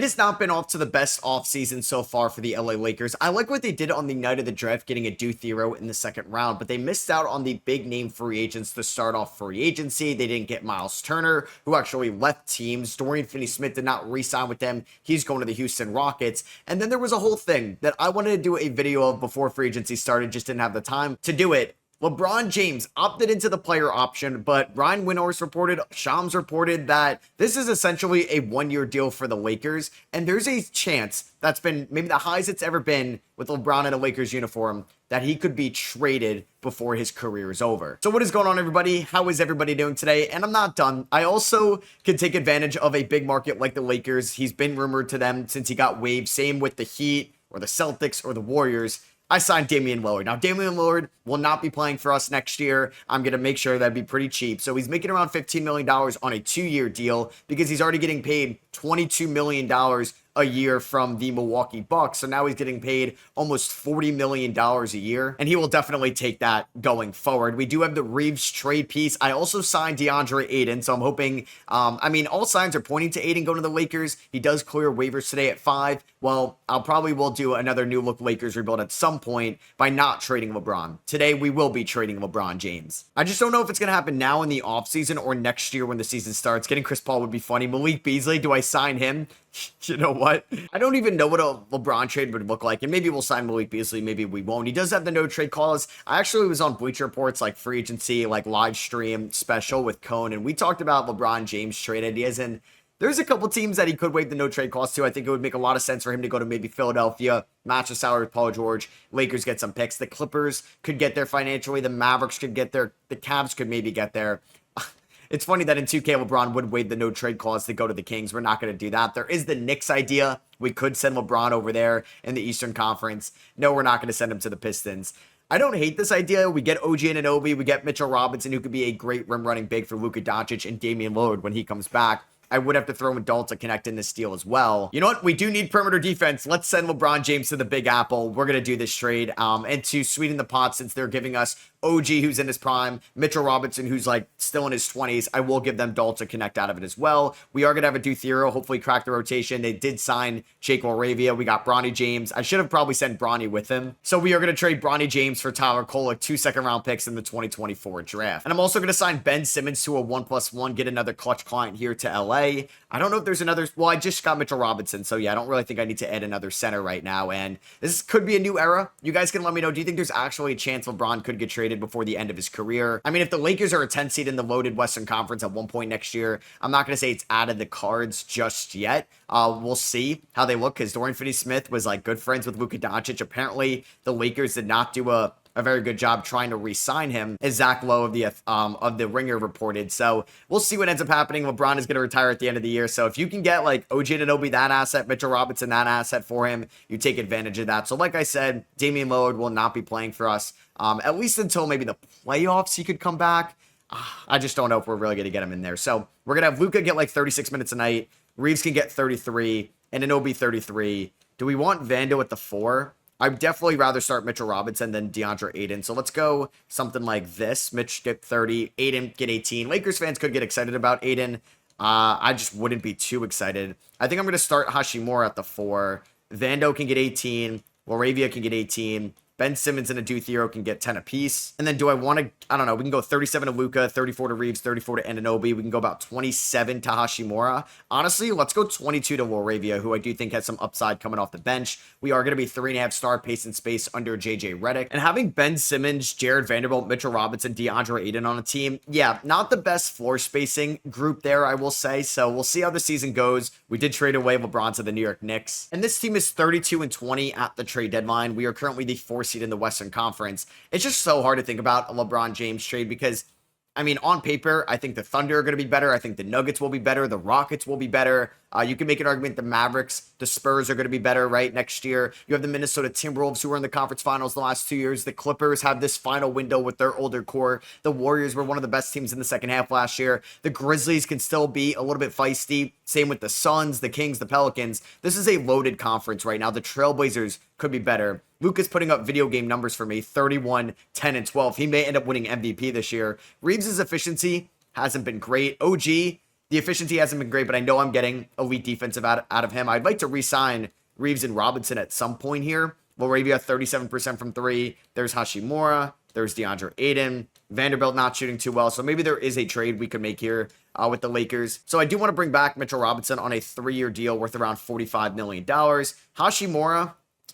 has not been off to the best offseason so far for the LA Lakers. I like what they did on the night of the draft, getting a Deuce Hero in the second round, but they missed out on the big name free agents to start off free agency. They didn't get Miles Turner, who actually left teams. Dorian Finney-Smith did not re-sign with them. He's going to the Houston Rockets. And then there was a whole thing that I wanted to do a video of before free agency started, just didn't have the time to do it. LeBron James opted into the player option, but Ryan Windhorst reported, Shams reported that this is essentially a one-year deal for the Lakers, and there's a chance that's been maybe the highest it's ever been with LeBron in a Lakers uniform that he could be traded before his career is over. So what is going on, everybody? How is everybody doing today? And I'm not done. I also can take advantage of a big market like the Lakers. He's been rumored to them since he got waived. Same with the Heat or the Celtics or the Warriors. I signed Damian Lillard. Now, Damian Lillard will not be playing for us next year. I'm going to make sure that'd be pretty cheap. So he's making around $15 million on a 2-year deal because he's already getting paid $22 million a year from the Milwaukee Bucks. So now he's getting paid almost $40 million a year, and he will definitely take that going forward. We do have the Reeves trade piece. I also signed DeAndre Ayton, so I'm hoping, all signs are pointing to Ayton going to the Lakers. He does clear waivers today at 5. Well, I'll probably will do another new look Lakers rebuild at some point by not trading LeBron. Today, we will be trading LeBron James. I just don't know if it's going to happen now in the offseason or next year when the season starts. Getting Chris Paul would be funny. Malik Beasley, do I sign him? You know what? I don't even know what a LeBron trade would look like, and maybe we'll sign Malik Beasley, maybe we won't. He does have the no trade clause. I actually was on Bleacher Report's like free agency, like live stream special with Cone, and we talked about LeBron James trade ideas, and there's a couple teams that he could waive the no trade clause to. I think it would make a lot of sense for him to go to maybe Philadelphia, match the salary with Paul George. Lakers get some picks. The Clippers could get there financially. The Mavericks could get there. The Cavs could maybe get there. It's funny that in 2K, LeBron would waive the no trade clause to go to the Kings. We're not going to do that. There is the Knicks idea. We could send LeBron over there in the Eastern Conference. No, we're not going to send him to the Pistons. I don't hate this idea. We get OG Anunoby. We get Mitchell Robinson, who could be a great rim running big for Luka Doncic and Damian Lillard when he comes back. I would have to throw in Adult to connect in this deal as well. You know what? We do need perimeter defense. Let's send LeBron James to the Big Apple. We're going to do this trade. And to sweeten the pot, since they're giving us OG, who's in his prime, Mitchell Robinson, who's like still in his 20s, I will give them Dalt to connect out of it as well. We are going to have a Deuce Hero, hopefully crack the rotation. They did sign Jake Laravia. We got Bronny James. I should have probably sent Bronny with him. So we are going to trade Bronny James for Tyler Kolek, 2 second-round picks in the 2024 draft. And I'm also going to sign Ben Simmons to a 1+1, get another clutch client here to LA. I don't know if there's another, well, I just got Mitchell Robinson, so yeah, I don't really think I need to add another center right now, and this could be a new era. You guys can let me know, do you think there's actually a chance LeBron could get traded before the end of his career? I mean, if the Lakers are a 10 seed in the loaded Western Conference at one point next year, I'm not going to say it's out of the cards just yet. We'll see how they look, because Dorian Finney-Smith was like good friends with Luka Doncic. Apparently, the Lakers did not do a very good job trying to re-sign him, as Zach Lowe of the Ringer reported. So we'll see what ends up happening. LeBron is going to retire at the end of the year. So if you can get like OG Anunoby that asset, Mitchell Robinson that asset for him, you take advantage of that. So like I said, Damian Lillard will not be playing for us, at least until maybe the playoffs he could come back. I just don't know if we're really going to get him in there. So we're going to have Luka get like 36 minutes a night. Reeves can get 33 and Anunoby 33. Do we want Vando at the 4? I'd definitely rather start Mitchell Robinson than DeAndre Ayton. So let's go something like this. Mitch get 30, Ayton get 18. Lakers fans could get excited about Ayton. I just wouldn't be too excited. I think I'm going to start Hashimura at the 4. Vando can get 18. Laravia can get 18. Ben Simmons and a Deuce Hero can get 10 apiece. And then do I want to, I don't know, we can go 37 to Luka, 34 to Reeves, 34 to Anunoby. We can go about 27 to Hashimura. Honestly, let's go 22 to Laravia, who I do think has some upside coming off the bench. We are going to be 3.5 star pace and space under JJ Redick. And having Ben Simmons, Jared Vanderbilt, Mitchell Robinson, DeAndre Ayton on a team, yeah, not the best floor spacing group there, I will say. So we'll see how the season goes. We did trade away LeBron to the New York Knicks. And this team is 32-20 at the trade deadline. We are currently the 4th seed in the Western Conference. It's just so hard to think about a LeBron James trade because, I mean, on paper, I think the Thunder are going to be better. I think the Nuggets will be better. The Rockets will be better. You can make an argument the Mavericks, the Spurs are going to be better, right, next year. You have the Minnesota Timberwolves, who were in the conference finals the last 2 years. The Clippers have this final window with their older core. The Warriors were one of the best teams in the second half last year. The Grizzlies can still be a little bit feisty. Same with the Suns, the Kings, the Pelicans. This is a loaded conference right now. The Trailblazers could be better. Luka's putting up video game numbers for me, 31, 10, and 12. He may end up winning MVP this year. Reeves' efficiency hasn't been great. OG, The efficiency hasn't been great, but I know I'm getting elite defensive out of him. I'd like to re-sign Reeves and Robinson at some point here. Laravia 37% from three. There's Hashimura. There's DeAndre Ayton. Vanderbilt not shooting too well. So maybe there is a trade we could make here with the Lakers. So I do want to bring back Mitchell Robinson on a 3-year deal worth around $45 million. Hashimura,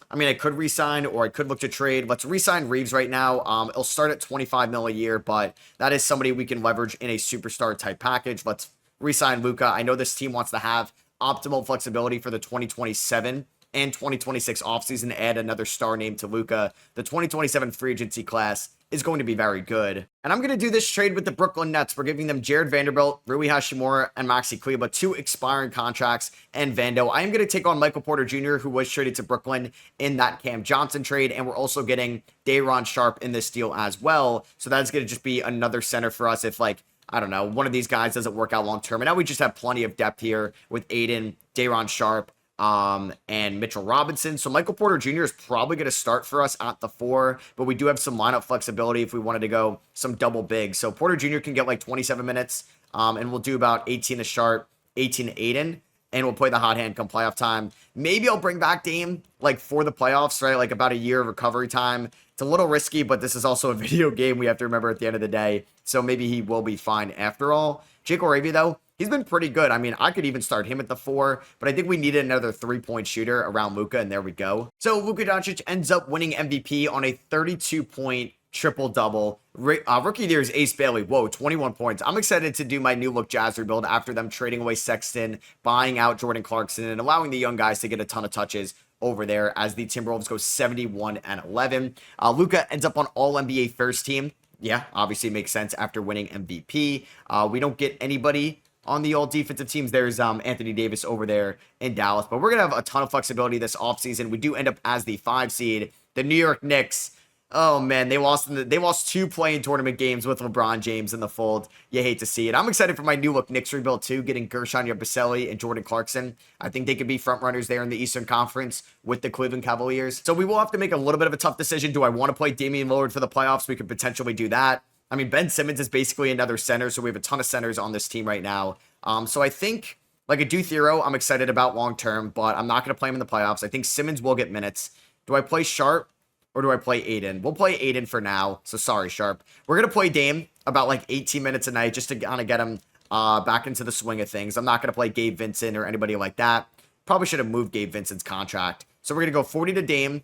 I mean, I could re-sign or I could look to trade. Let's re-sign Reeves right now. It'll start at $25 million a year, but that is somebody we can leverage in a superstar type package. Let's re-sign Luka. I know this team wants to have optimal flexibility for the 2027 and 2026 offseason, add another star name to Luka. The 2027 free agency class is going to be very good. And I'm going to do this trade with the Brooklyn Nets. We're giving them Jared Vanderbilt, Rui Hashimura, and Maxi Kleber, 2 expiring contracts, and Vando. I am going to take on Michael Porter Jr., who was traded to Brooklyn in that Cam Johnson trade, and we're also getting Day'Ron Sharpe in this deal as well. So that's going to just be another center for us if, like, I don't know, one of these guys doesn't work out long term. And now we just have plenty of depth here with Aiden, Day'Ron Sharpe, and Mitchell Robinson. So Michael Porter Jr. is probably going to start for us at the 4, but we do have some lineup flexibility if we wanted to go some double big. So Porter Jr. can get like 27 minutes, and we'll do about 18 to Sharpe, 18 to Aiden, and we'll play the hot hand come playoff time. Maybe I'll bring back Dame like for the playoffs, right? Like about a year of recovery time. It's a little risky, but this is also a video game we have to remember at the end of the day. So maybe he will be fine after all. Jake Oravia, though, he's been pretty good. I mean, I could even start him at the 4, but I think we needed another 3-point shooter around Luka, and there we go. So Luka Doncic ends up winning MVP on a 32-point triple-double. Rookie of the year is Ace Bailey. Whoa, 21 points. I'm excited to do my new look Jazz rebuild after them trading away Sexton, buying out Jordan Clarkson, and allowing the young guys to get a ton of touches over there as the Timberwolves go 71-11. Luka ends up on All-NBA first team. Yeah, obviously makes sense after winning MVP. We don't get anybody on the all defensive teams. There's Anthony Davis over there in Dallas, but we're going to have a ton of flexibility this offseason. We do end up as the 5 seed. The New York Knicks, oh man, they lost 2 play-in tournament games with LeBron James in the fold. You hate to see it. I'm excited for my new look Knicks rebuild too, getting Gershon Yabusele and Jordan Clarkson. I think they could be front runners there in the Eastern Conference with the Cleveland Cavaliers. So we will have to make a little bit of a tough decision. Do I want to play Damian Lillard for the playoffs? We could potentially do that. I mean, Ben Simmons is basically another center, so we have a ton of centers on this team right now. So I think like a Duke Hero, I'm excited about long term, but I'm not going to play him in the playoffs. I think Simmons will get minutes. Do I play Sharpe or do I play Aiden? We'll play Aiden for now. So sorry, Sharpe. We're going to play Dame about like 18 minutes a night just to kind of get him back into the swing of things. I'm not going to play Gabe Vincent or anybody like that. Probably should have moved Gabe Vincent's contract. So we're going to go 40 to Dame.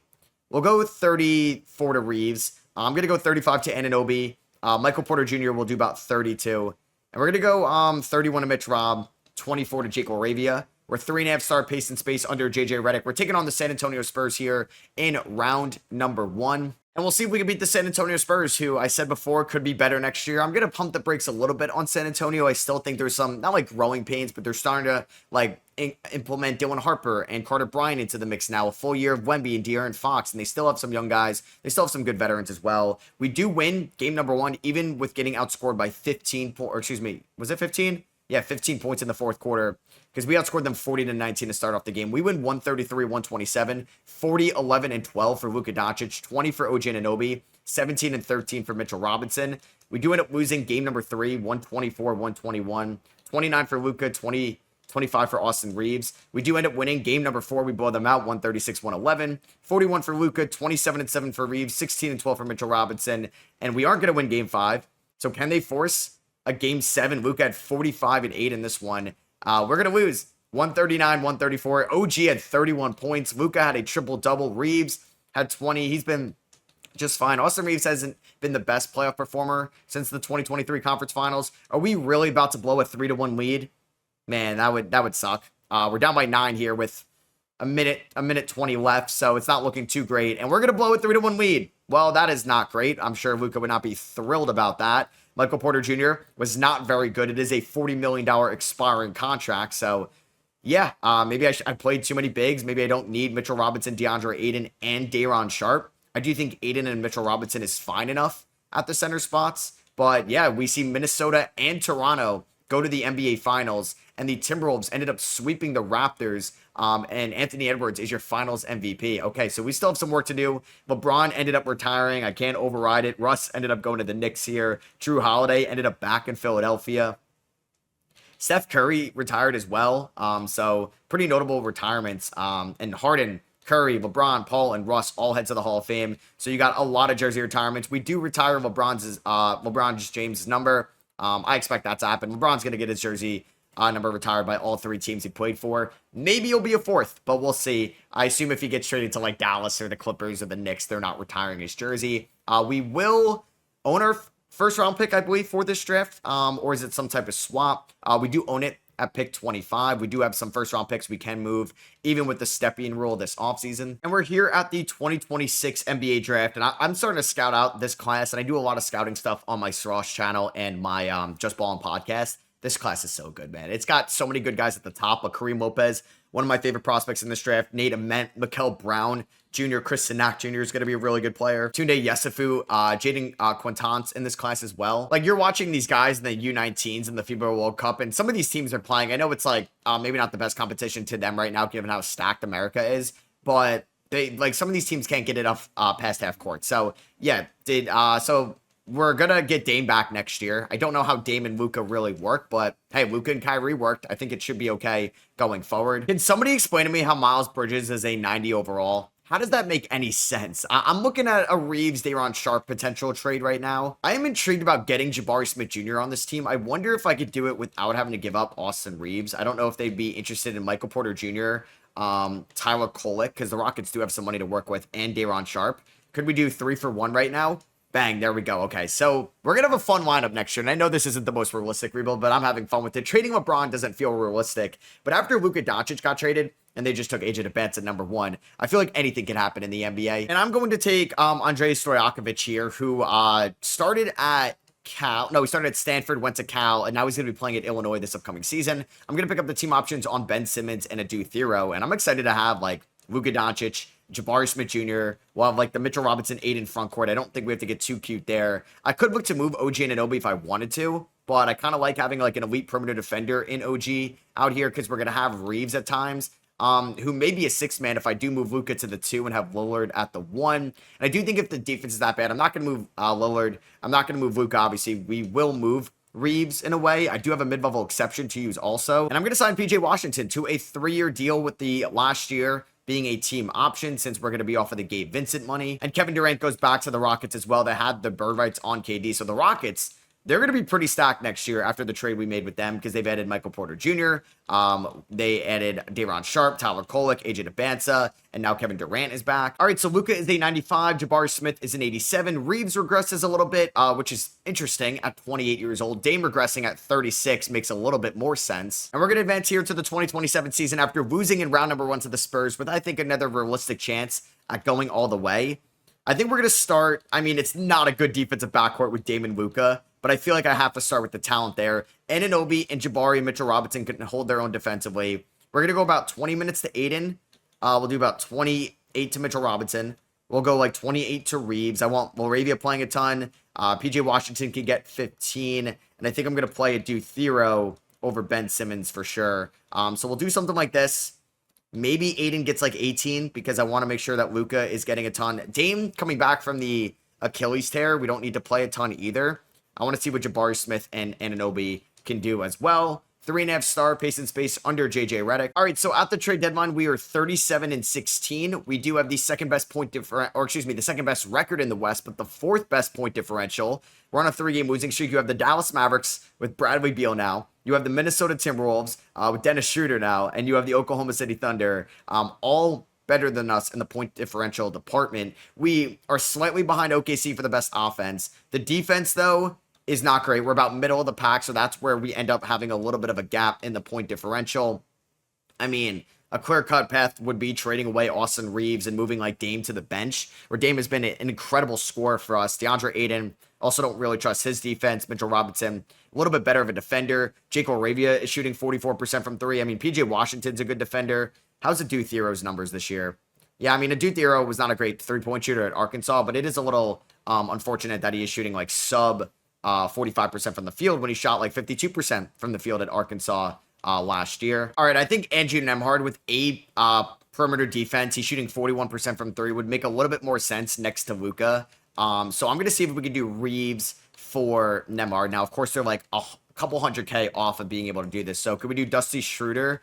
We'll go with 34 to Reeves. I'm going to go 35 to Anunoby. Michael Porter Jr. will do about 32. And we're going to go 31 to Mitch Robb, 24 to Jake Laravia. We're 3.5 star pace and space under JJ Redick. We're taking on the San Antonio Spurs here in round number 1. And we'll see if we can beat the San Antonio Spurs, who I said before could be better next year. I'm going to pump the brakes a little bit on San Antonio. I still think there's some, not like growing pains, but they're starting to like implement Dylan Harper and Carter Bryant into the mix now. A full year of Wemby and De'Aaron Fox, and they still have some young guys. They still have some good veterans as well. We do win game number 1, even with getting outscored by 15 points, or excuse me, was it 15? Yeah, 15 points in the fourth quarter because we outscored them 40-19 to start off the game. We win 133-127, 40-11 and 12 for Luka Doncic, 20 for OG Anunoby, 17 and 13 for Mitchell Robinson. We do end up losing game number 3, 124-121, 29 for Luka, 25 for Austin Reeves. We do end up winning game number 4. We blow them out 136-111, 41 for Luka, 27 and 7 for Reeves, 16 and 12 for Mitchell Robinson. And we aren't going to win game 5. So can they force a game 7? Luka had 45 and 8 in this one. We're going to lose 139-134. OG had 31 points. Luka had a triple-double. Reeves had 20. He's been just fine. Austin Reeves hasn't been the best playoff performer since the 2023 conference finals. Are we really about to blow a 3-1 lead? Man, that would suck. We're down by 9 here with a minute 20 left, so it's not looking too great. And we're going to blow a 3-1 lead. Well, that is not great. I'm sure Luka would not be thrilled about that. Michael Porter Jr. was not very good. It is a $40 million expiring contract. So, yeah, maybe I played too many bigs. Maybe I don't need Mitchell Robinson, DeAndre Ayton, and Day'Ron Sharpe. I do think Ayton and Mitchell Robinson is fine enough at the center spots. But, yeah, we see Minnesota and Toronto go to the NBA Finals, and the Timberwolves ended up sweeping the Raptors, and Anthony Edwards is your Finals MVP. Okay, so we still have some work to do. LeBron ended up retiring. I can't override it. Russ ended up going to the Knicks here. Drew Holiday ended up back in Philadelphia. Steph Curry retired as well. So pretty notable retirements. And Harden, Curry, LeBron, Paul, and Russ all head to the Hall of Fame. So you got a lot of jersey retirements. We do retire LeBron James' number. I expect that to happen. LeBron's going to get his jersey number retired by all three teams he played for. Maybe he'll be a fourth, but we'll see. I assume if he gets traded to like Dallas or the Clippers or the Knicks, they're not retiring his jersey. We will own our first round pick, I believe, for this draft, or is it some type of swap? We do own it at pick 25. We do have some first round picks we can move, even with the Stepien rule this offseason. And we're here at the 2026 NBA draft, and I'm starting to scout out this class, and I do a lot of scouting stuff on my Srosh channel and my Just Ballin' podcast. This class is so good, man. It's got so many good guys at the top. Kareem Lopez, one of my favorite prospects in this draft. Nate Ament, Mikael Brown Jr., Chris Sinak Jr. is going to be a really good player. Tunde Yesufu, Jaden Quintance in this class as well. Like, you're watching these guys in the U19s in the FIBA World Cup, and some of these teams are playing. I know it's like maybe not the best competition to them right now, given how stacked America is, but they like some of these teams can't get it up past half court. So yeah, we're going to get Dame back next year. I don't know how Dame and Luka really work, but hey, Luka and Kyrie worked. I think it should be okay going forward. Can somebody explain to me how Miles Bridges is a 90 overall? How does that make any sense? I'm looking at a Reeves, Day'Ron Sharpe potential trade right now. I am intrigued about getting Jabari Smith Jr. on this team. I wonder if I could do it without having to give up Austin Reeves. I don't know if they'd be interested in Michael Porter Jr., Tyler Kolek, because the Rockets do have some money to work with, and Day'Ron Sharpe. Could we do 3 for 1 right now? Bang, there we go. Okay, so we're going to have a fun lineup next year, and I know this isn't the most realistic rebuild, but I'm having fun with it. Trading LeBron doesn't feel realistic, but after Luka Doncic got traded, and they just took AJ DeBance at number 1, I feel like anything can happen in the NBA. And I'm going to take Andrei Stojakovic here, who started at he started at Stanford, went to Cal, and now he's going to be playing at Illinois this upcoming season. I'm going to pick up the team options on Ben Simmons and Adu Thero, and I'm excited to have, like, Luka Doncic, Jabari Smith Jr. We'll have like the Mitchell Robinson 8 in front court. I don't think we have to get too cute there. I could look to move OG Anunoby if I wanted to, but I kind of like having like an elite perimeter defender in OG out here because we're going to have Reeves at times, who may be a 6th man if I do move Luka to the 2 and have Lillard at the 1. And I do think if the defense is that bad, I'm not going to move Lillard. I'm not going to move Luka, obviously. We will move Reeves in a way. I do have a mid-level exception to use also. And I'm going to sign PJ Washington to a 3-year deal with the last year being a team option since we're going to be off of the Gabe Vincent money. And Kevin Durant goes back to the Rockets as well. They had the bird rights on KD. So the Rockets, they're going to be pretty stacked next year after the trade we made with them because they've added Michael Porter Jr., they added Day'Ron Sharpe, Tyler Kolek, AJ DeBanza, and now Kevin Durant is back. All right, so Luka is a 95, Jabari Smith is an 87, Reeves regresses a little bit, which is interesting at 28 years old. Dame regressing at 36 makes a little bit more sense. And we're going to advance here to the 2027 season after losing in round number 1 to the Spurs with, I think, another realistic chance at going all the way. I think we're going to start, I mean, it's not a good defensive backcourt with Dame and Luka, but I feel like I have to start with the talent there. Anunoby and Jabari and Mitchell Robinson can hold their own defensively. We're going to go about 20 minutes to Aiden. We'll do about 28 to Mitchell Robinson. We'll go like 28 to Reeves. I want Moravia playing a ton. PJ Washington can get 15. And I think I'm going to play Adu Thero over Ben Simmons for sure. So we'll do something like this. Maybe Aiden gets like 18 because I want to make sure that Luka is getting a ton. Dame coming back from the Achilles tear. We don't need to play a ton either. I want to see what Jabari Smith and Anunoby can do as well. 3.5 star pace and space under JJ Redick. All right, so at the trade deadline, we are 37-16. We do have the second best the second best record in the West, but the 4th best point differential. We're on a 3-game losing streak. You have the Dallas Mavericks with Bradley Beal now. You have the Minnesota Timberwolves with Dennis Schroeder now, and you have the Oklahoma City Thunder, all better than us in the point differential department. We are slightly behind OKC for the best offense. The defense, though, is not great. We're about middle of the pack, so that's where we end up having a little bit of a gap in the point differential. I mean, a clear-cut path would be trading away Austin Reeves and moving like Dame to the bench, where Dame has been an incredible scorer for us. DeAndre Ayton, also don't really trust his defense. Mitchell Robinson, a little bit better of a defender. Jake Oravia is shooting 44% from 3. I mean, PJ Washington's a good defender. How's Adu Thero's numbers this year? Yeah, I mean, Adu Thero was not a great 3-point shooter at Arkansas, but it is a little unfortunate that he is shooting like sub 45% from the field when he shot like 52% from the field at Arkansas last year. All right, I think Andrew Nembhard with a perimeter defense, he's shooting 41% from 3, would make a little bit more sense next to Luka. So I'm going to see if we can do Reeves for Nembhard. Now, of course, they're like couple 100K off of being able to do this. So could we do Dusty Schroeder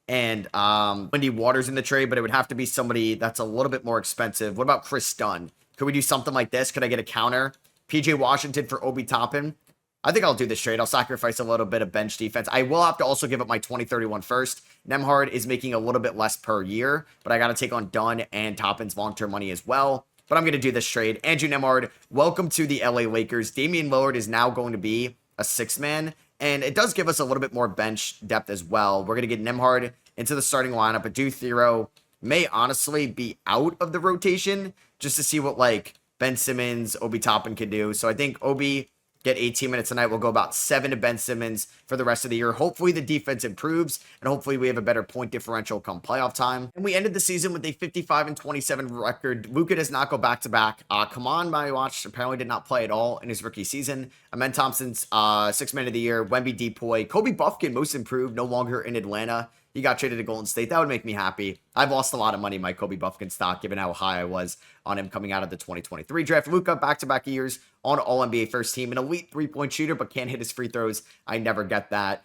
and Wendy Waters in the trade? But it would have to be somebody that's a little bit more expensive. What about Chris Dunn? Could we do something like this? Could I get a counter? PJ Washington for Obi Toppin? I think I'll do this trade. I'll sacrifice a little bit of bench defense. I will have to also give up my 2031 first. Nembhard is making a little bit less per year, but I got to take on Dunn and Toppin's long-term money as well. But I'm going to do this trade. Andrew Nembhard, welcome to the LA Lakers. Damian Lillard is now going to be a six-man, and it does give us a little bit more bench depth as well. We're going to get Nembhard into the starting lineup. Adu Thero may honestly be out of the rotation just to see what, like, Ben Simmons, Obi Toppin can do. So I think Obi get 18 minutes tonight. We'll go about 7 to Ben Simmons for the rest of the year. Hopefully the defense improves, and hopefully we have a better point differential come playoff time. And we ended the season with a 55-27 record. Luka does not go back-to-back. Come on, my watch apparently did not play at all in his rookie season. Amen Thompson's 6th man of the year. Wemby Depoy. Kobe Buffkin, most improved, no longer in Atlanta. He got traded to Golden State. That would make me happy. I've lost a lot of money in my Kobe Buffkin stock, given how high I was on him coming out of the 2023 draft. Luka, back-to-back years on All-NBA first team. An elite three-point shooter, but can't hit his free throws. I never get that.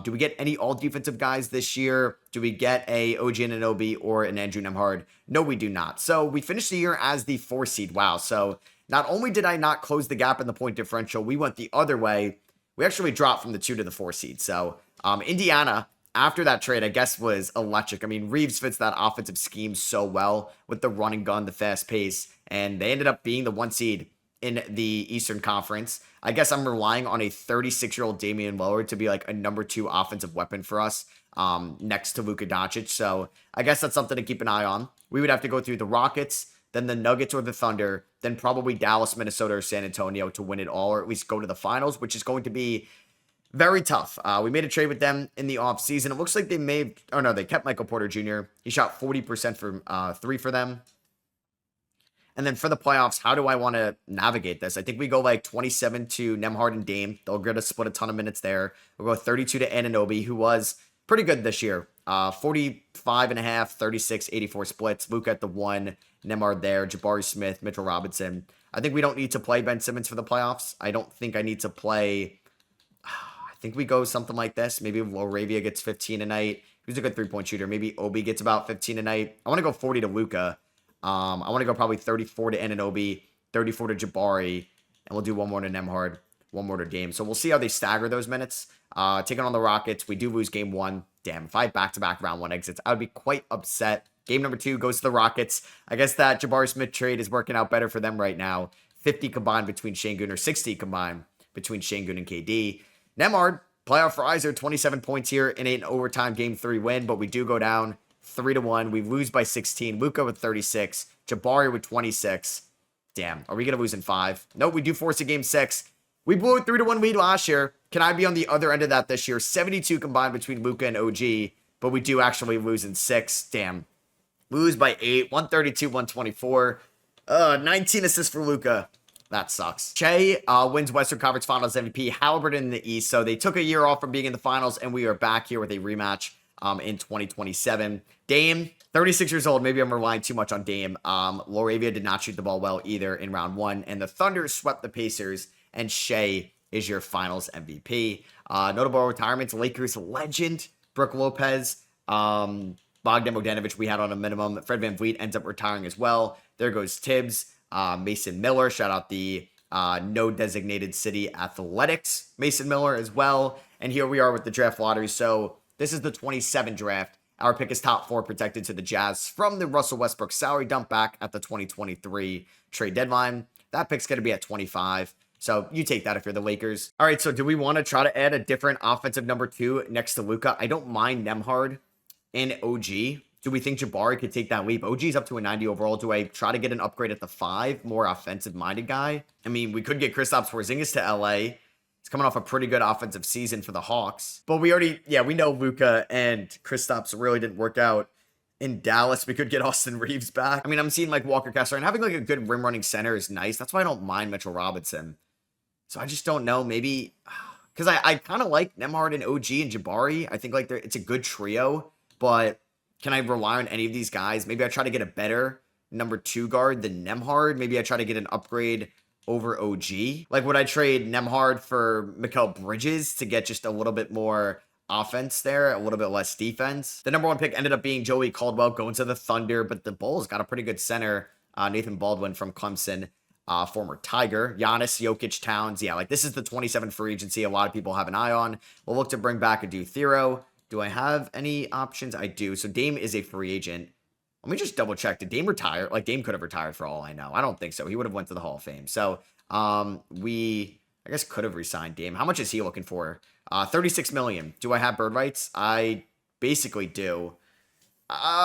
Do we get any all-defensive guys this year? Do we get a OG Anunoby or an Andrew Nembhard? No, we do not. So we finished the year as the 4 seed. Wow. So not only did I not close the gap in the point differential, we went the other way. We actually dropped from the 2 to the 4 seed. So Indiana, after that trade, I guess, was electric. I mean, Reeves fits that offensive scheme so well with the run and gun, the fast pace, and they ended up being the 1 seed in the Eastern Conference. I guess I'm relying on a 36-year-old Damian Lillard to be like a number 2 offensive weapon for us next to Luka Doncic. So I guess that's something to keep an eye on. We would have to go through the Rockets, then the Nuggets or the Thunder, then probably Dallas, Minnesota, or San Antonio to win it all, or at least go to the finals, which is going to be very tough. We made a trade with them in the offseason. It looks like they kept Michael Porter Jr. He shot 40% from 3 for them. And then for the playoffs, how do I want to navigate this? I think we go like 27 to Nembhard and Dame. They'll get us split a ton of minutes there. We'll go 32 to Anunoby, who was pretty good this year. 45.5, 36, 84 splits. Luke at the 1, Nembhard there, Jabari Smith, Mitchell Robinson. I think we don't need to play Ben Simmons for the playoffs. I don't think I need to play. I think we go something like this. Maybe Laravia gets 15 a night. Who's a good three-point shooter? Maybe Obi gets about 15 a night. I want to go 40 to Luka. I want to go probably 34 to Anunoby, 34 to Jabari, and we'll do 1 more to Nembhard, 1 more to Dame. So we'll see how they stagger those minutes. Taking on the Rockets, we do lose game 1. Damn, if I had back-to-back round 1 exits, I would be quite upset. Game number 2 goes to the Rockets. I guess that Jabari Smith trade is working out better for them right now. 50 combined between Şengün, or 60 combined between Şengün and KD. Nembhard, playoff riser, 27 points here in an overtime game 3 win, but we do go down 3-1. We lose by 16. Luka with 36. Jabari with 26. Damn, are we going to lose in 5? Nope, we do force a game 6. We blew a 3-1 lead last year. Can I be on the other end of that this year? 72 combined between Luka and OG, but we do actually lose in 6. Damn. Lose by 8. 132, 124. 19 assists for Luka. That sucks. Shea wins Western Conference Finals MVP. Halliburton in the East. So they took a year off from being in the finals, and we are back here with a rematch in 2027. Dame, 36 years old. Maybe I'm relying too much on Dame. Laravia did not shoot the ball well either in round 1. And the Thunder swept the Pacers, and Shea is your finals MVP. Notable retirements, Lakers legend, Brooke Lopez, Bogdan Bogdanovic we had on a minimum. Fred VanVleet ends up retiring as well. There goes Tibbs. Mason Miller, shout out the no designated city athletics, Mason Miller as well. And here we are with the draft lottery. So this is the 27 draft. Our pick is top 4 protected to the Jazz from the Russell Westbrook salary dump back at the 2023 trade deadline. That pick's going to be at 25. So you take that if you're the Lakers. All right, so do we want to try to add a different offensive number 2 next to Luka? I don't mind Nembhard and OG. Do we think Jabari could take that leap? OG's up to a 90 overall. Do I try to get an upgrade at the 5? More offensive-minded guy? I mean, we could get Kristaps Porzingis to LA. He's coming off a pretty good offensive season for the Hawks. But we know Luka and Kristaps really didn't work out in Dallas. We could get Austin Reeves back. I mean, I'm seeing like Walker Kessler, and having like a good rim-running center is nice. That's why I don't mind Mitchell Robinson. So I just don't know. Maybe because I kind of like Nembhard and OG and Jabari. I think like it's a good trio, but can I rely on any of these guys? Maybe I try to get a better number 2 guard than Nembhard. Maybe I try to get an upgrade over OG. Like, would I trade Nembhard for Mikal Bridges to get just a little bit more offense there, a little bit less defense? The number 1 pick ended up being Joey Caldwell going to the Thunder, but the Bulls got a pretty good center, Nathan Baldwin from Clemson. Former Tiger, Giannis, Jokic, Towns. Yeah, like this is the 27 free agency a lot of people have an eye on. We'll look to bring back a Thero. Do I have any options? I do. So Dame is a free agent. Let me just double check. Did Dame retire? Like Dame could have retired for all I know. I don't think so. He would have went to the Hall of Fame. So we, I guess, could have re-signed Dame. How much is he looking for? 36 million. Do I have bird rights? I basically do.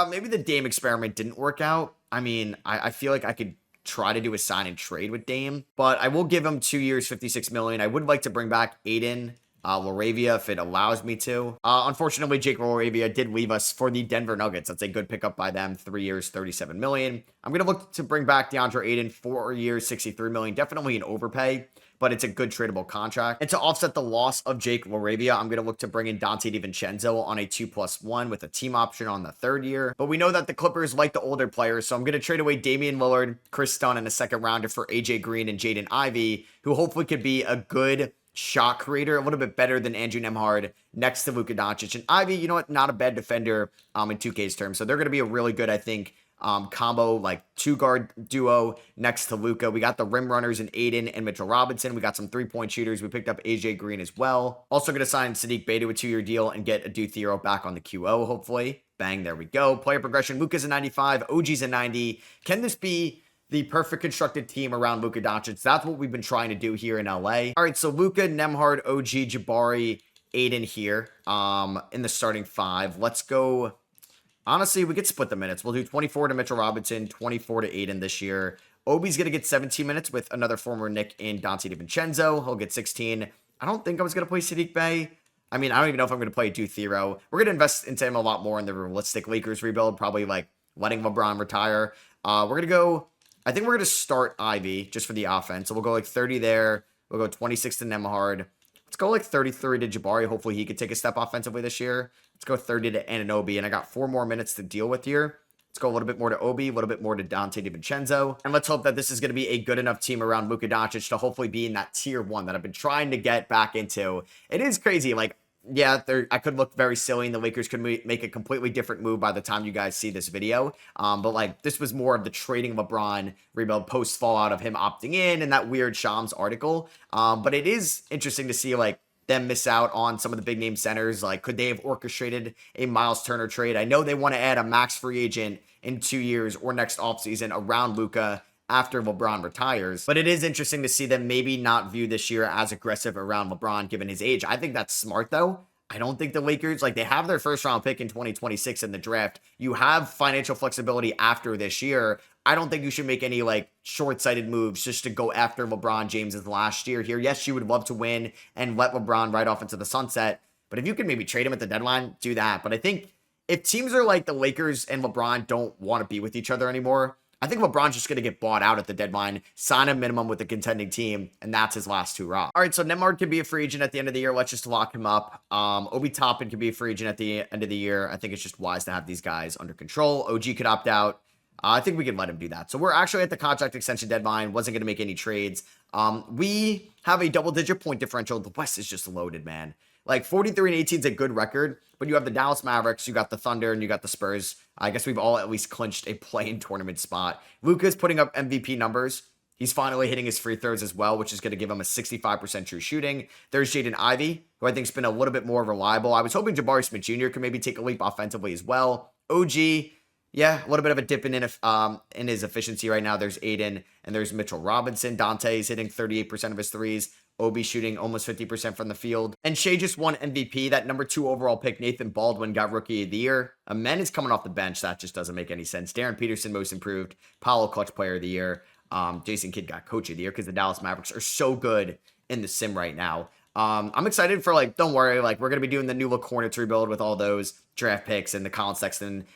Maybe the Dame experiment didn't work out. I mean, I feel like I could try to do a sign and trade with Dame, but I will give him 2 years, 56 million. I would like to bring back Aiden Laravia if it allows me to. Unfortunately, Jake Laravia did leave us for the Denver Nuggets. That's a good pickup by them. 3 years, 37 million. I'm going to look to bring back DeAndre Aiden, 4 years, 63 million. Definitely an overpay, but it's a good tradable contract. And to offset the loss of Jake Laravia, I'm going to look to bring in Dante DiVincenzo on a 2+1 with a team option on the 3rd year. But we know that the Clippers like the older players, so I'm going to trade away Damian Lillard, Chris Dunn, and a 2nd rounder for AJ Green and Jaden Ivey, who hopefully could be a good shot creator, a little bit better than Andrew Nembhard next to Luka Doncic. And Ivy, you know what, not a bad defender in 2K's terms. So they're going to be a really good, I think, combo, like 2-guard duo next to Luka. We got the rim runners in Aiden and Mitchell Robinson. We got some 3-point shooters. We picked up AJ Green as well. Also going to sign Sadiq Bey to a 2-year deal and get a Thero back on the QO, hopefully. Bang, there we go. Player progression, Luka's a 95, OG's a 90. Can this be the perfect constructed team around Luka Doncic? That's what we've been trying to do here in LA. All right, so Luka, Nembhard, OG, Jabari, Aiden here in the starting 5. Let's go. Honestly, we could split the minutes. We'll do 24 to Mitchell Robinson, 24 to Aiden this year. Obi's going to get 17 minutes with another former Knick in Dante DiVincenzo. He'll get 16. I don't think I was going to play Sadiq Bey. I mean, I don't even know if I'm going to play Thero. We're going to invest into him a lot more in the realistic Lakers rebuild, probably like letting LeBron retire. We're going to go, I think we're going to start Ivy just for the offense. So we'll go like 30 there. We'll go 26 to Nembhard. Let's go like 33 to Jabari. Hopefully he could take a step offensively this year. Let's go 30 to Anunoby. And I got 4 more minutes to deal with here. Let's go a little bit more to Obi, a little bit more to Dante DiVincenzo. And let's hope that this is going to be a good enough team around Luka Doncic to hopefully be in that tier 1 that I've been trying to get back into. It is crazy. Like, yeah, I could look very silly and the Lakers could make a completely different move by the time you guys see this video. But like, this was more of the trading LeBron rebuild post fallout of him opting in and that weird Shams article. But it is interesting to see like them miss out on some of the big name centers. Like, could they have orchestrated a Miles Turner trade? I know they want to add a max free agent in 2 years or next offseason around Luka after LeBron retires. But it is interesting to see them maybe not view this year as aggressive around LeBron given his age. I think that's smart though. I don't think the Lakers, like, they have their 1st round pick in 2026 in the draft. You have financial flexibility after this year. I don't think you should make any like short-sighted moves just to go after LeBron James's last year here. Yes, you would love to win and let LeBron ride off into the sunset, but if you could maybe trade him at the deadline, do that. But I think if teams are like the Lakers and LeBron don't want to be with each other anymore, I think LeBron's just going to get bought out at the deadline, sign a minimum with a contending team, and that's his last hurrah. All right, so Nembhard could be a free agent at the end of the year. Let's just lock him up. Obi Toppin could be a free agent at the end of the year. I think it's just wise to have these guys under control. OG could opt out. I think we can let him do that. So we're actually at the contract extension deadline. Wasn't going to make any trades. We have a double-digit point differential. The West is just loaded, man. Like 43-18 is a good record, but you have the Dallas Mavericks, you got the Thunder, and you got the Spurs. I guess we've all at least clinched a play-in tournament spot. Luka's putting up MVP numbers. He's finally hitting his free throws as well, which is going to give him a 65% true shooting. There's Jaden Ivey, who I think has been a little bit more reliable. I was hoping Jabari Smith Jr. could maybe take a leap offensively as well. OG, yeah, a little bit of a dip in his efficiency right now. There's Aiden and there's Mitchell Robinson. Dante is hitting 38% of his threes. Obi shooting almost 50% from the field. And Shea just won MVP. That number 2 overall pick, Nathan Baldwin, got Rookie of the Year. Men is coming off the bench. That just doesn't make any sense. Darren Peterson, most improved. Paolo, Clutch Player of the Year. Jason Kidd got Coach of the Year because the Dallas Mavericks are so good in the sim right now. I'm excited for, like, don't worry, like, we're going to be doing the new look Hornets rebuild with all those draft picks and the Colin Sexton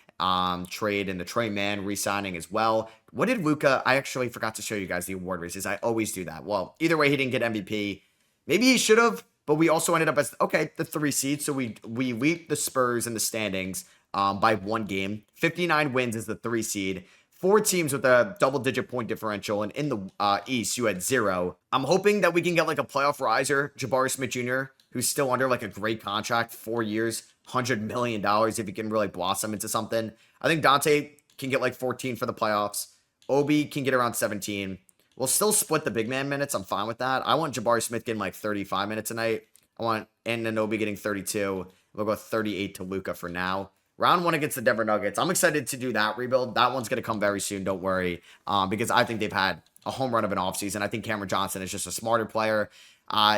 trade and the Trey Mann re-signing as well. What did Luka? I actually forgot to show you guys the award races. I always do that. Well, either way, he didn't get MVP. Maybe he should have, but we also ended up as, okay, the 3 seed. So we lead the Spurs in the standings by 1 game. 59 wins is the 3 seed. 4 teams with a double-digit point differential, and in the East, you had 0. I'm hoping that we can get like a playoff riser, Jabari Smith Jr., who's still under like a great contract, 4 years, $100 million if he can really blossom into something. I think Dante can get like 14 for the playoffs. Obi can get around 17. We'll still split the big man minutes. I'm fine with that. I want Jabari Smith getting like 35 minutes a night. I want Anunoby getting 32. We'll go 38 to Luka for now. Round 1 against the Denver Nuggets. I'm excited to do that rebuild. That one's going to come very soon. Don't worry. Because I think they've had a home run of an offseason. I think Cameron Johnson is just a smarter player.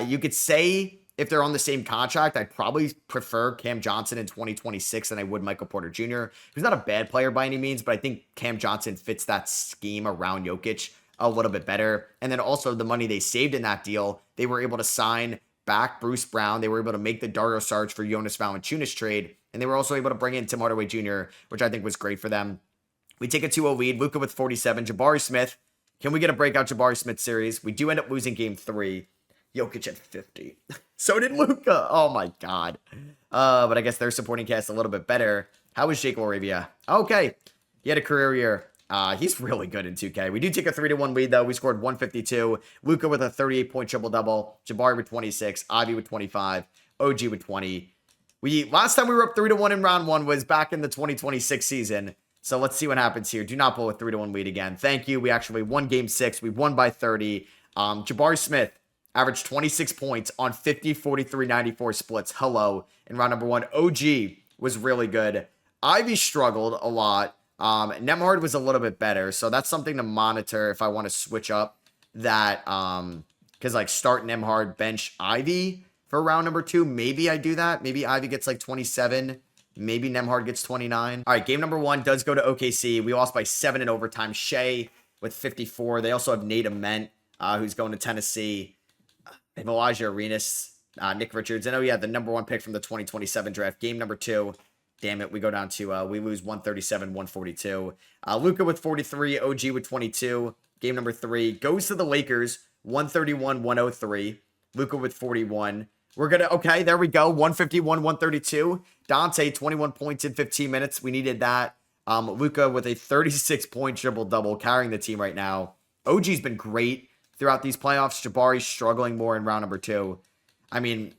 You could say if they're on the same contract, I'd probably prefer Cam Johnson in 2026 than I would Michael Porter Jr. He's not a bad player by any means, but I think Cam Johnson fits that scheme around Jokic a little bit better. And then also the money they saved in that deal, they were able to sign back Bruce Brown. They were able to make the Dario Saric for Jonas Valanciunas trade. And they were also able to bring in Tim Hardaway Jr., which I think was great for them. We take a 2-0 lead. Luka with 47. Jabari Smith. Can we get a breakout Jabari Smith series? We do end up losing game 3. Jokic at 50. So did Luka. Oh my God. But I guess their supporting cast a little bit better. How is Jake LaRavia? Okay. He had a career year. He's really good in 2K. We do take a 3-1 lead, though. We scored 152. Luka with a 38-point triple-double. Jabari with 26. Ivy with 25. OG with 20. Last time we were up 3-1 in round 1 was back in the 2026 season. So let's see what happens here. Do not blow a 3-1 lead again. Thank you. We actually won game 6. We won by 30. Jabari Smith averaged 26 points on 50, 43, 94 splits. Hello. In round number 1. OG was really good. Ivy struggled a lot. Nemhard was a little bit better. So that's something to monitor if I want to switch up that. Because like start Nemhard, bench Ivy for round number 2. Maybe I do that. Maybe Ivy gets like 27. Maybe Nemhard gets 29. All right, game number 1 does go to OKC. We lost by 7 in overtime. Shea with 54. They also have Nate Ament, who's going to Tennessee. They have Elijah Arenas, Nick Richards. And the number 1 pick from the 2027 draft. Game number 2. Damn it, we go down to, we lose 137-142. Luka with 43. OG with 22. Game number 3 goes to the Lakers. 131-103. Luka with 41. We're going to, okay, there we go. 151-132. Dante, 21 points in 15 minutes. We needed that. Luka with a 36-point triple-double, carrying the team right now. OG's been great throughout these playoffs. Jabari struggling more in round number 2. I mean,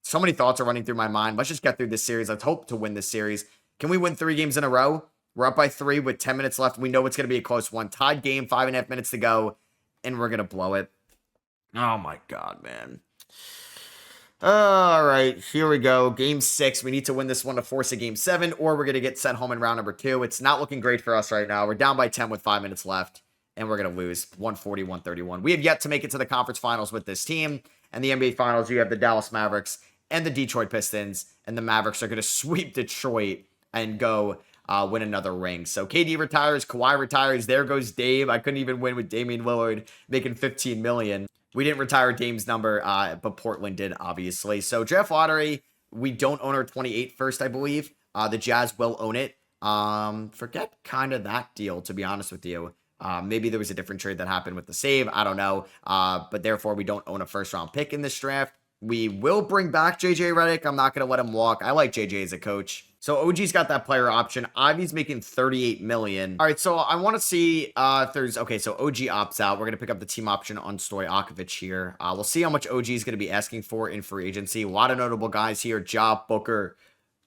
so many thoughts are running through my mind. Let's just get through this series. Let's hope to win this series. Can we win 3 games in a row? We're up by 3 with 10 minutes left. We know it's going to be a close one. Tied game, 5.5 minutes to go, and we're going to blow it. Oh, my God, man. All right, here we go. Game 6. We need to win this one to force a game 7, or we're going to get sent home in round number 2. It's not looking great for us right now. We're down by 10 with 5 minutes left, and we're going to lose 140-131. We have yet to make it to the conference finals with this team. And the NBA finals, you have the Dallas Mavericks and the Detroit Pistons, and the Mavericks are going to sweep Detroit and go win another ring. So KD retires, Kawhi retires. There goes Dame. I couldn't even win with Damian Lillard making $15 million. We didn't retire Dame's number, but Portland did, obviously. So draft lottery, we don't own our 28 first, I believe. The Jazz will own it. Forget kind of that deal, to be honest with you. Maybe there was a different trade that happened with the save. I don't know. But therefore, we don't own a first-round pick in this draft. We will bring back JJ Redick. I'm not going to let him walk. I like JJ as a coach. So OG's got that player option. Ivy's making $38 million. All right, so I want to see if there's... Okay, so OG opts out. We're going to pick up the team option on Stojakovic here. We'll see how much OG is going to be asking for in free agency. A lot of notable guys here. Ja, Booker,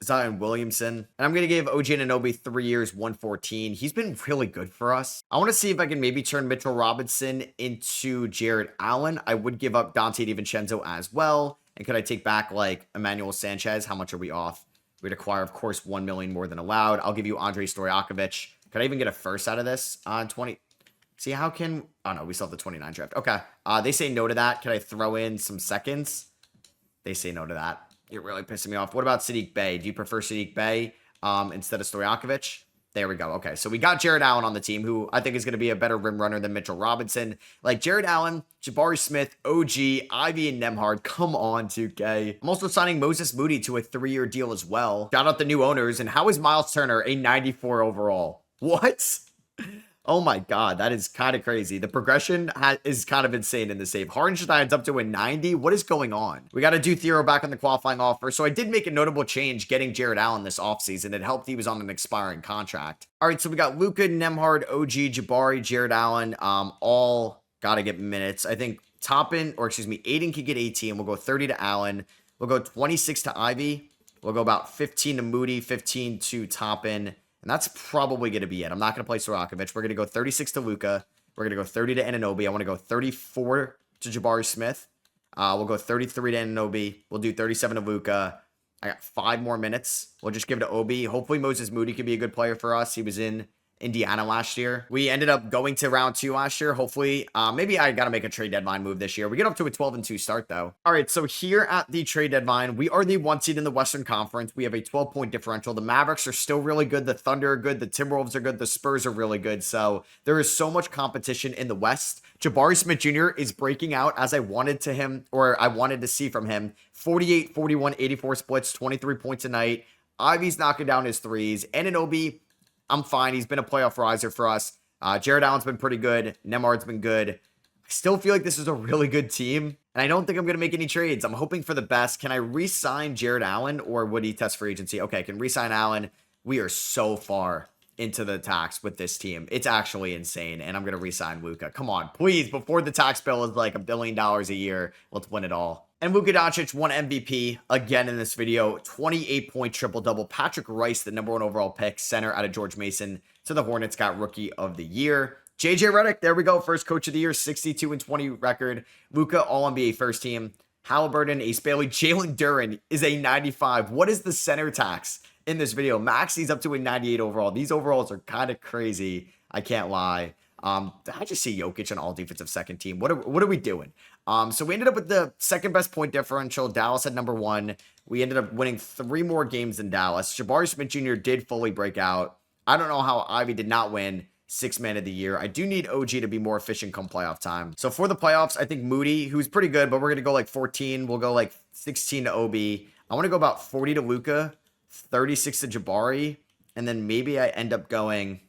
Zion Williamson. And I'm going to give OG Anunoby 3 years, 114. He's been really good for us. I want to see if I can maybe turn Mitchell Robinson into Jared Allen. I would give up Dante DiVincenzo as well. And could I take back like Emmanuel Sanchez? How much are we off? We'd acquire, of course, $1 million more than allowed. I'll give you Andre Stojakovic. Could I even get a first out of this on 20? See, how can... Oh, no, we still have the 29 draft. Okay. They say no to that. Could I throw in some seconds? They say no to that. You're really pissing me off. What about Sadiq Bey? Do you prefer Sadiq Bey instead of Stojakovic? There we go. Okay, so we got Jared Allen on the team, who I think is going to be a better rim runner than Mitchell Robinson. Like Jared Allen, Jabari Smith, OG, Ivy, and Nemhard. Come on, 2K. I'm also signing Moses Moody to a 3-year deal as well. Shout out the new owners. And how is Miles Turner a 94 overall? What? Oh my God, that is kind of crazy. The progression is kind of insane in the save. Hardenstein's up to a 90. What is going on? We got to do Thero back on the qualifying offer. So I did make a notable change getting Jared Allen this offseason. It helped he was on an expiring contract. All right, so we got Luka, Nemhard, OG, Jabari, Jared Allen, all got to get minutes. I think Aiden could get 18. We'll go 30 to Allen. We'll go 26 to Ivy. We'll go about 15 to Moody, 15 to Toppin. And that's probably going to be it. I'm not going to play Stojakovic. We're going to go 36 to Luka. We're going to go 30 to Anunoby. I want to go 34 to Jabari Smith. We'll go 33 to Anunoby. We'll do 37 to Luka. I got 5 more minutes. We'll just give it to Obi. Hopefully Moses Moody can be a good player for us. He was in Indiana last year. We ended up going to round 2 last year. Hopefully, maybe I got to make a trade deadline move this year. We get up to a 12-2 start though. All right, so here at the trade deadline, we are the 1 seed in the Western Conference. We have a 12-point differential. The Mavericks are still really good. The Thunder are good. The Timberwolves are good. The Spurs are really good. So there is so much competition in the West. Jabari Smith Jr. is breaking out as I wanted to see from him. 48, 41, 84 splits, 23 points a night. Ivy's knocking down his threes. Anunoby, I'm fine. He's been a playoff riser for us. Jared Allen's been pretty good. Nemhard's been good. I still feel like this is a really good team, and I don't think I'm going to make any trades. I'm hoping for the best. Can I re-sign Jared Allen, or would he test free agency? Okay, I can re-sign Allen. We are so far into the tax with this team. It's actually insane, and I'm going to re-sign Luka. Come on, please, before the tax bill is like $1 billion a year, let's win it all. And Luka Doncic won MVP again in this video. 28-point triple-double. Patrick Rice, the #1 overall pick, center out of George Mason, to the Hornets, got Rookie of the Year. JJ Redick, there we go. First Coach of the Year, 62-20 record. Luka, All-NBA first team. Halliburton, Ace Bailey. Jalen Duren is a 95. What is the center tax in this video? Maxi's up to a 98 overall. These overalls are kind of crazy. I can't lie. I just see Jokic on all defensive second team. What are we doing? So we ended up with the second best point differential. Dallas at #1. We ended up winning 3 more games than Dallas. Jabari Smith Jr. did fully break out. I don't know how Ivy did not win 6th man of the year. I do need OG to be more efficient come playoff time. So for the playoffs, I think Moody, who's pretty good, but we're going to go like 14. We'll go like 16 to OB. I want to go about 40 to Luka, 36 to Jabari, and then maybe I end up going,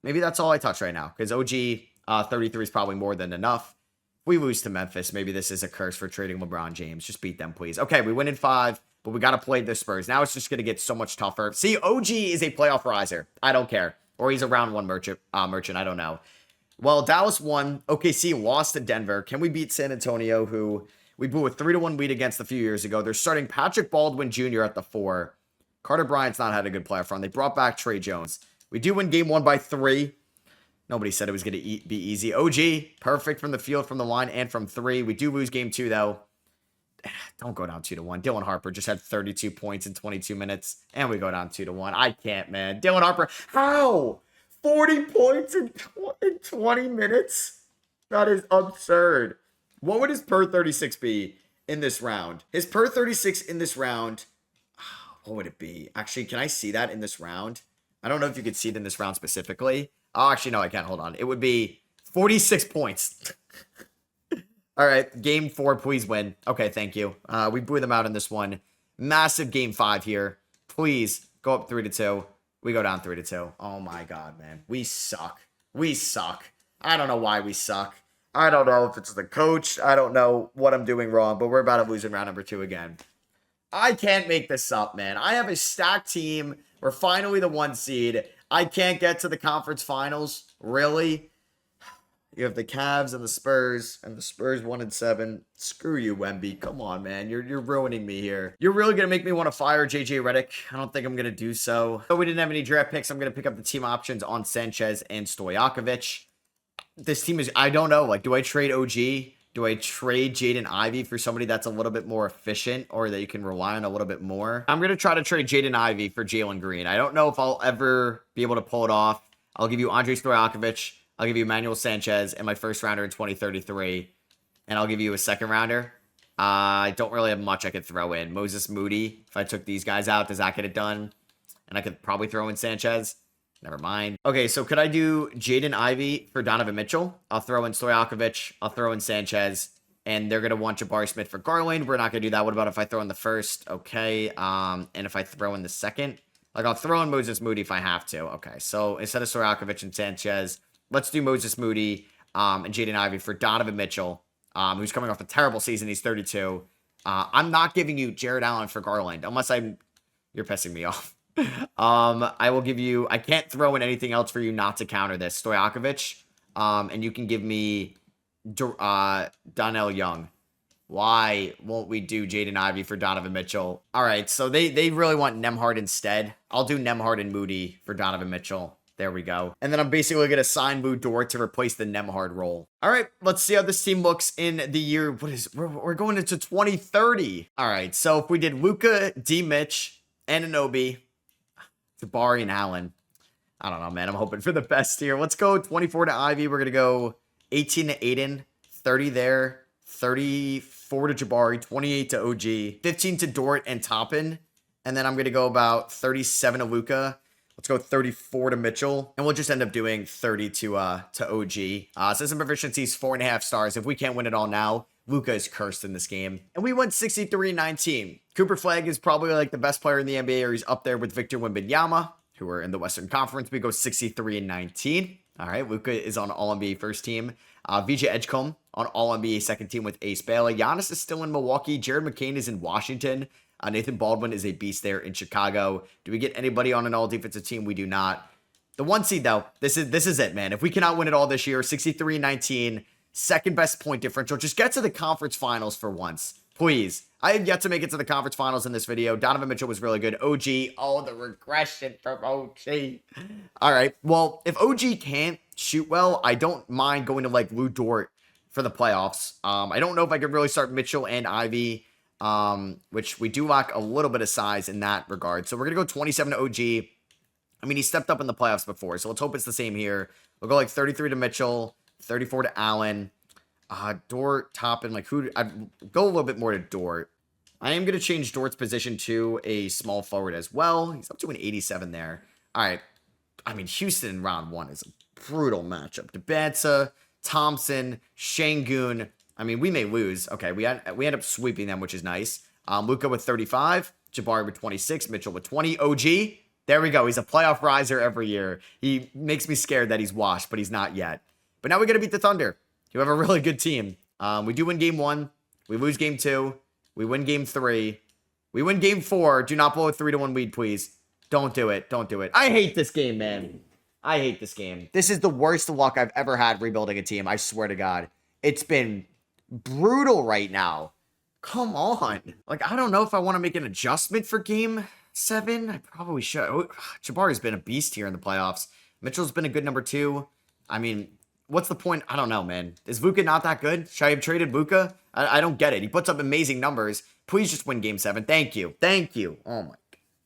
maybe that's all I touch right now, because OG 33 is probably more than enough. If we lose to Memphis, maybe this is a curse for trading LeBron James. Just beat them, please. Okay, we win in 5, but we got to play the Spurs. Now it's just going to get so much tougher. See, OG is a playoff riser. I don't care. Or he's a round 1 merchant. I don't know. Well, Dallas won. OKC lost to Denver. Can we beat San Antonio, who we blew a 3-1 lead against a few years ago? They're starting Patrick Baldwin Jr. at the 4. Carter Bryant's not had a good playoff run. They brought back Trey Jones. We do win game 1 by 3. Nobody said it was going to be easy. OG, perfect from the field, from the line, and from 3. We do lose game 2, though. Don't go down 2-1. Dylan Harper just had 32 points in 22 minutes, and we go down 2-1. I can't, man. Dylan Harper, how? 40 points in 20 minutes? That is absurd. What would his per 36 be in this round? His per 36 in this round, what would it be? Actually, can I see that in this round? I don't know if you could see it in this round specifically. Oh, actually, no, I can't. Hold on. It would be 46 points. All right, game 4, please win. Okay, thank you. We blew them out in this one. Massive game 5 here. Please go up 3-2. We go down 3-2. Oh my God, man. We suck. We suck. I don't know why we suck. I don't know if it's the coach. I don't know what I'm doing wrong, but we're about to lose in round number 2 again. I can't make this up, man. I have a stacked team. We're finally the 1 seed. I can't get to the conference finals. Really? You have the Cavs and the Spurs 1-7. Screw you, Wemby. Come on, man. You're ruining me here. You're really going to make me want to fire JJ Redick. I don't think I'm going to do so. But we didn't have any draft picks. I'm going to pick up the team options on Sanchez and Stojakovic. This team is, I don't know. Like, do I trade OG? Do I trade Jaden Ivey for somebody that's a little bit more efficient or that you can rely on a little bit more? I'm going to try to trade Jaden Ivey for Jalen Green. I don't know if I'll ever be able to pull it off. I'll give you Andre Stojakovic. I'll give you Emmanuel Sanchez and my first rounder in 2033. And I'll give you a second rounder. I don't really have much I could throw in. Moses Moody. If I took these guys out, does that get it done? And I could probably throw in Sanchez. Never mind. Okay, so could I do Jaden Ivey for Donovan Mitchell? I'll throw in Stojakovic. I'll throw in Sanchez. And they're going to want Jabari Smith for Garland. We're not going to do that. What about if I throw in the first? Okay. And if I throw in the second? Like, I'll throw in Moses Moody if I have to. Okay, so instead of Stojakovic and Sanchez, let's do Moses Moody and Jaden Ivey for Donovan Mitchell, who's coming off a terrible season. He's 32. I'm not giving you Jared Allen for Garland, unless you're pissing me off. I will give you, I can't throw in anything else for you not to counter this. Stojakovic, and you can give me Donnell Young. Why won't we do Jaden Ivey for Donovan Mitchell? All right, so they really want Nembhard instead. I'll do Nembhard and Moody for Donovan Mitchell. There we go. And then I'm basically going to sign Lou Dort to replace the Nembhard role. All right, let's see how this team looks in the year. We're going into 2030. All right, so if we did Luka, D. Mitch, Anunoby, Jabari, and Allen. I don't know, man. I'm hoping for the best here. Let's go 24 to Ivy. We're going to go 18 to Aiden, 30 there, 34 to Jabari, 28 to OG, 15 to Dort and Toppin. And then I'm going to go about 37 to Luka. Let's go 34 to Mitchell. And we'll just end up doing 30 to OG. System proficiency is 4.5 stars. If we can't win it all now, Luka is cursed in this game. And we went 63-19. Cooper Flagg is probably like the best player in the NBA, or he's up there with Victor Wembanyama, who are in the Western Conference. We go 63-19. All right, Luka is on All-NBA first team. VJ Edgecombe on All-NBA second team with Ace Bailey. Giannis is still in Milwaukee. Jared McCain is in Washington. Nathan Baldwin is a beast there in Chicago. Do we get anybody on an all-defensive team? We do not. The 1 seed, though, this is it, man. If we cannot win it all this year, 63-19, second best point differential. Just get to the conference finals for once, please. I have yet to make it to the conference finals in this video. Donovan Mitchell was really good. OG, oh, the regression from OG. All right, well, if OG can't shoot well, I don't mind going to, like, Lou Dort for the playoffs. I don't know if I could really start Mitchell and Ivy, which we do lack a little bit of size in that regard. So we're going to go 27 to OG. I mean, he stepped up in the playoffs before, so let's hope it's the same here. We'll go like 33 to Mitchell, 34 to Allen. Dort, Toppin, like I'd go a little bit more to Dort. I am going to change Dort's position to a small forward as well. He's up to an 87 there. All right. I mean, Houston in round 1 is a brutal matchup. DeBanza, Thompson, Şengün. I mean, we may lose. Okay, we end up sweeping them, which is nice. Luka with 35, Jabari with 26, Mitchell with 20. OG, there we go. He's a playoff riser every year. He makes me scared that he's washed, but he's not yet. But now we got to beat the Thunder. You have a really good team. We do win game 1. We lose game 2. We win game 3. We win game 4. Do not blow a 3-1 lead, please. Don't do it. Don't do it. I hate this game, man. I hate this game. This is the worst luck I've ever had rebuilding a team. I swear to God. It's been brutal right now. Come on. Like, I don't know if I want to make an adjustment for game 7. I probably should. Oh, Jabari's been a beast here in the playoffs. Mitchell's been a good number 2. I mean, what's the point? I don't know, man. Is Luka not that good? Should I have traded Luka? I don't get it. He puts up amazing numbers. Please just win game 7. Thank you. Thank you. Oh, my God.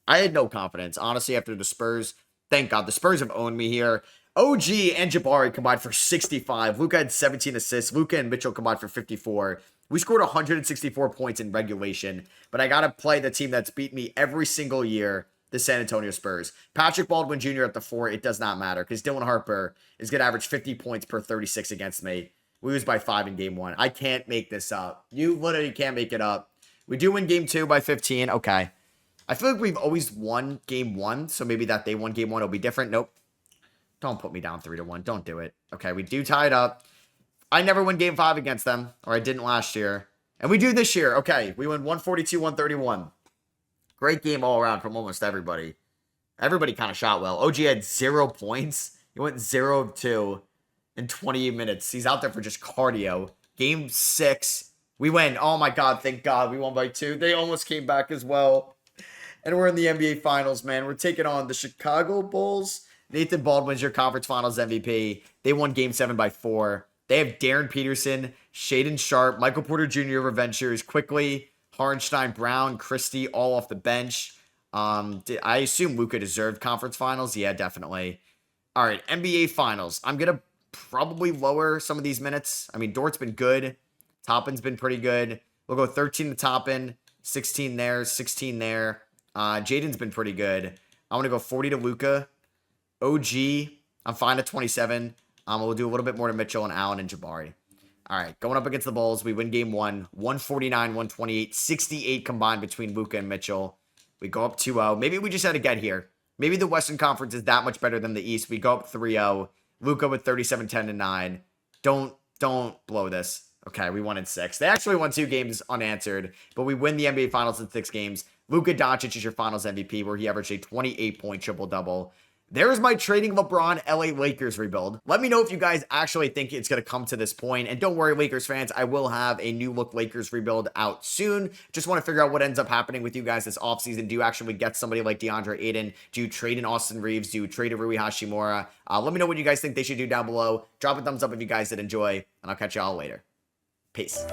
I had no confidence, honestly, after the Spurs. Thank God. The Spurs have owned me here. OG and Jabari combined for 65. Luka had 17 assists. Luka and Mitchell combined for 54. We scored 164 points in regulation, but I got to play the team that's beat me every single year, the San Antonio Spurs. Patrick Baldwin Jr. at the 4, it does not matter because Dylan Harper is going to average 50 points per 36 against me. We lose by 5 in game 1. I can't make this up. You literally can't make it up. We do win game 2 by 15. Okay. I feel like we've always won game 1, so maybe that they won game 1 will be different. Nope. Don't put me down 3-1. Don't do it. Okay, we do tie it up. I never win game 5 against them, or I didn't last year. And we do this year. Okay, we win 142-131. Great game all around from almost everybody. Everybody kind of shot well. OG had 0 points. He went 0 of 2 in 28 minutes. He's out there for just cardio. Game 6, we win. Oh my God, thank God. We won by 2. They almost came back as well. And we're in the NBA Finals, man. We're taking on the Chicago Bulls. Nathan Baldwin's your conference finals MVP. They won game 7 by 4. They have Darren Peterson, Shaedon Sharpe, Michael Porter Jr. of Adventures, Quickly, Hardenstein, Brown, Christie, all off the bench. I assume Luka deserved conference finals. Yeah, definitely. All right, NBA Finals. I'm going to probably lower some of these minutes. I mean, Dort's been good. Toppin's been pretty good. We'll go 13 to Toppin, 16 there, 16 there. Jaden's been pretty good. I want to go 40 to Luka. OG, I'm fine at 27. We'll do a little bit more to Mitchell and Allen and Jabari. All right, going up against the Bulls, we win game 1, 149-128, 68 combined between Luka and Mitchell. We go up 2-0. Maybe we just had to get here. Maybe the Western Conference is that much better than the East. We go up 3-0. Luka with 37, 10, and 9. Don't blow this. Okay, we won in 6. They actually won 2 games unanswered, but we win the NBA Finals in 6 games. Luka Doncic is your Finals MVP, where he averaged a 28-point triple-double. There's my trading LeBron LA Lakers rebuild. Let me know if you guys actually think it's going to come to this point. And don't worry, Lakers fans, I will have a new look Lakers rebuild out soon. Just want to figure out what ends up happening with you guys this offseason. Do you actually get somebody like DeAndre Ayton? Do you trade in Austin Reeves? Do you trade in Rui Hashimura? Let me know what you guys think they should do down below. Drop a thumbs up if you guys did enjoy, and I'll catch y'all later. Peace.